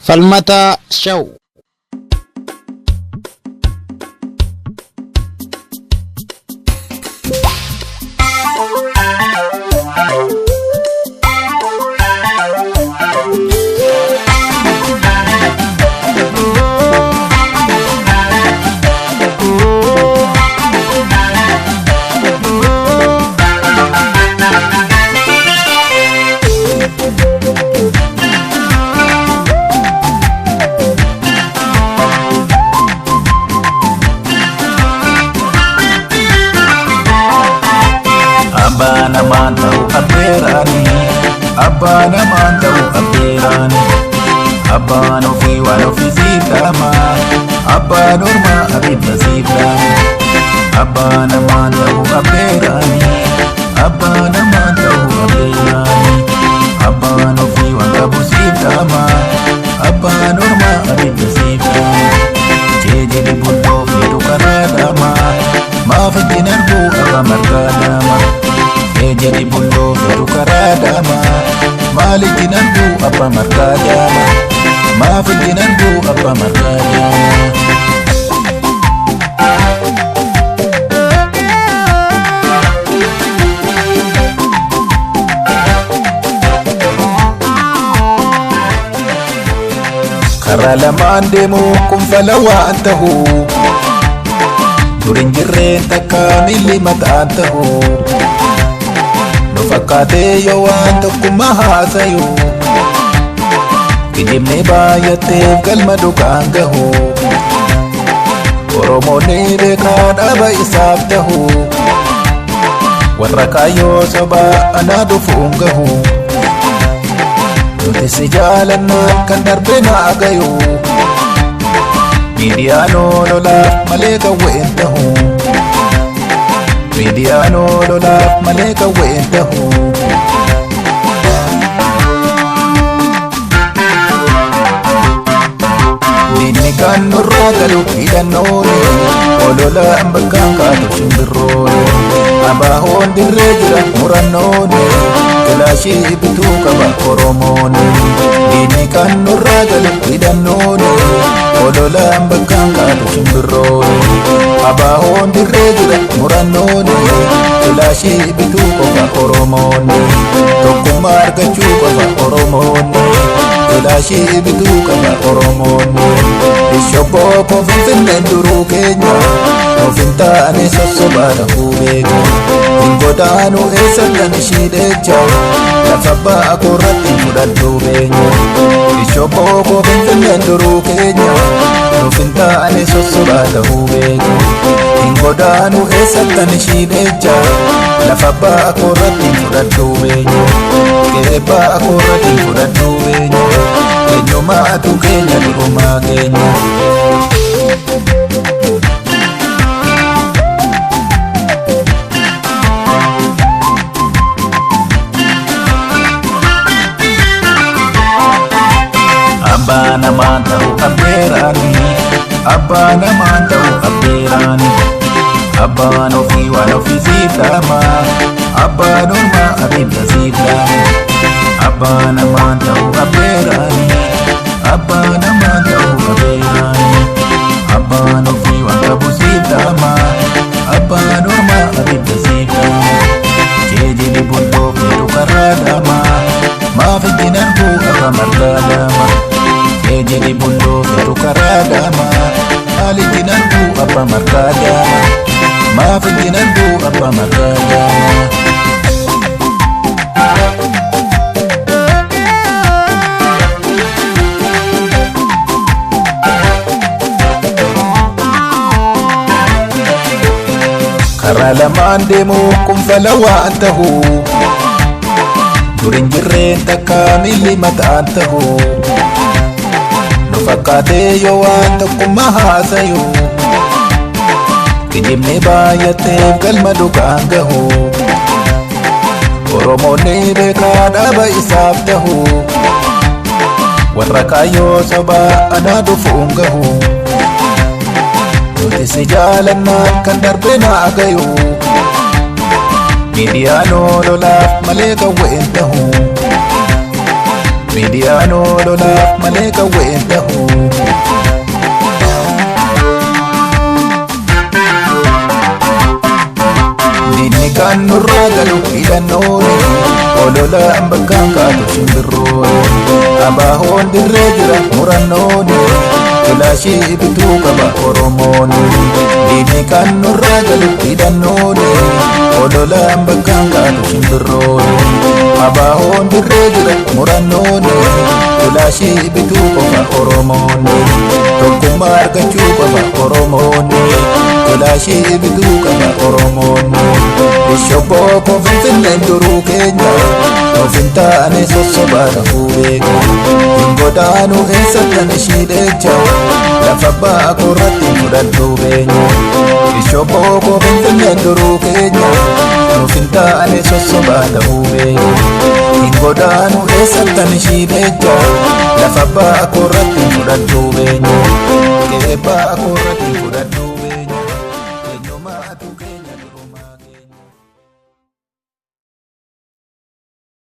Falmata Show. Abana mantau aberani, abana mantau aberani, abano fi wano fi zidama, abano ma abida zidama, abana mantau aberani, abana mantau aberani, abano fi wano zidama, abano ma abida zidama, jeje di bundo fi dukaradama, ma fi dinarbu abamargadama. Jadi bundo baru karadama, malik dinandu apa markadama, maaf dinandu apa markadama. Karalaman demo kum falawa antahu, durin jirren takamili mata antahu. Fakate yo wanto kumahasayo, kijimne bayate kalma dukangaho, Oromo ne dekad aba isabtaho, warra kayo soba anadu fungaho, nuti si jalan na kan darbe na agayo, Midiano lola maleka wentaho, Midiano lola maleka wentahu. Dinikan nuragalu idanone, olola ambakang kato simbirone, abahon direjira muranone, kelashi ibitu kaba koromone. Dinikan nuragalu idanone, olola ambakang kato simbirone, abahon direjira muranone, kelashi ibitu kaba koromone. Tokumar gachu kaba koromone, kelashi ibitu kaba koromone. Ishopo po finfinnen duru keenya, ofinta ane sossobada hubeka. Ingodanu eessattan ishiidecha, lafa ba'a korratti fudhadhu beenya. Ishopo po finfinnen duru keenya, ofinta ane sossobada hubeka. Ingodanu eessattan ishiidecha, lafa ba'a korratti fudhadhu beenya. Kee ba'a korratti fudhadhu beenya. Eenyumaatu keenya durumaa keenya. Abana mantau aberani, abana mantau aberani, abano fi wano fi zidama, abano ma abida zidama, abana mantau aberani, abana mantau aberani, abano fi wano zidama, abano ma abida zidama, jeje di bundo firu karadama, maafi dinandu apa margadama. Jadi bundo baru karadama, ali dinandu apa markadama, maaf dinandu apa markadama. Karalaman demo kum falawa antahu, durin jirren takamili mata antahu. Fakate yo wanto kumahasayo, kijimne bayate kalma dukangaho, Oromo ne dekad aba isabtaho, warra kayo soba anadu fungaho, nuti si jalan na kan darbe na agayo, Midiano lola maleka wentahu, Midiyaan ololaaf malee qawween ta'u. Diinni kan nurraa galu hidhannooni ololaan bakkaan kaatu shimbirrooni. Abaahoon dirree jira murannooni kilaashii bituu qaba Oromooni. Diinni kan nurraa galu hidhannooni ololaan bakkaan kaatu shimbirrooni. Abaahoon dirree jira murannooni kilaashii bituu qaba Oromooni. Tokkummaa argachuu qaba Oromooni kilaashii bituu qaba Oromooni. Bishopoo Finfinneen duruu keenya ofiin taane sossobaa ta'uu beeka. Hin godaanu eessattan ishii dheecha lafa baakoo irratti fudhadhuu beenya. Bishopoo Finfinneen duruu keenya ofiin taane sossobaa ta'uu beeka. Hin godaanu eessattan ishii dheecha lafa baakoo irratti fudhadhuu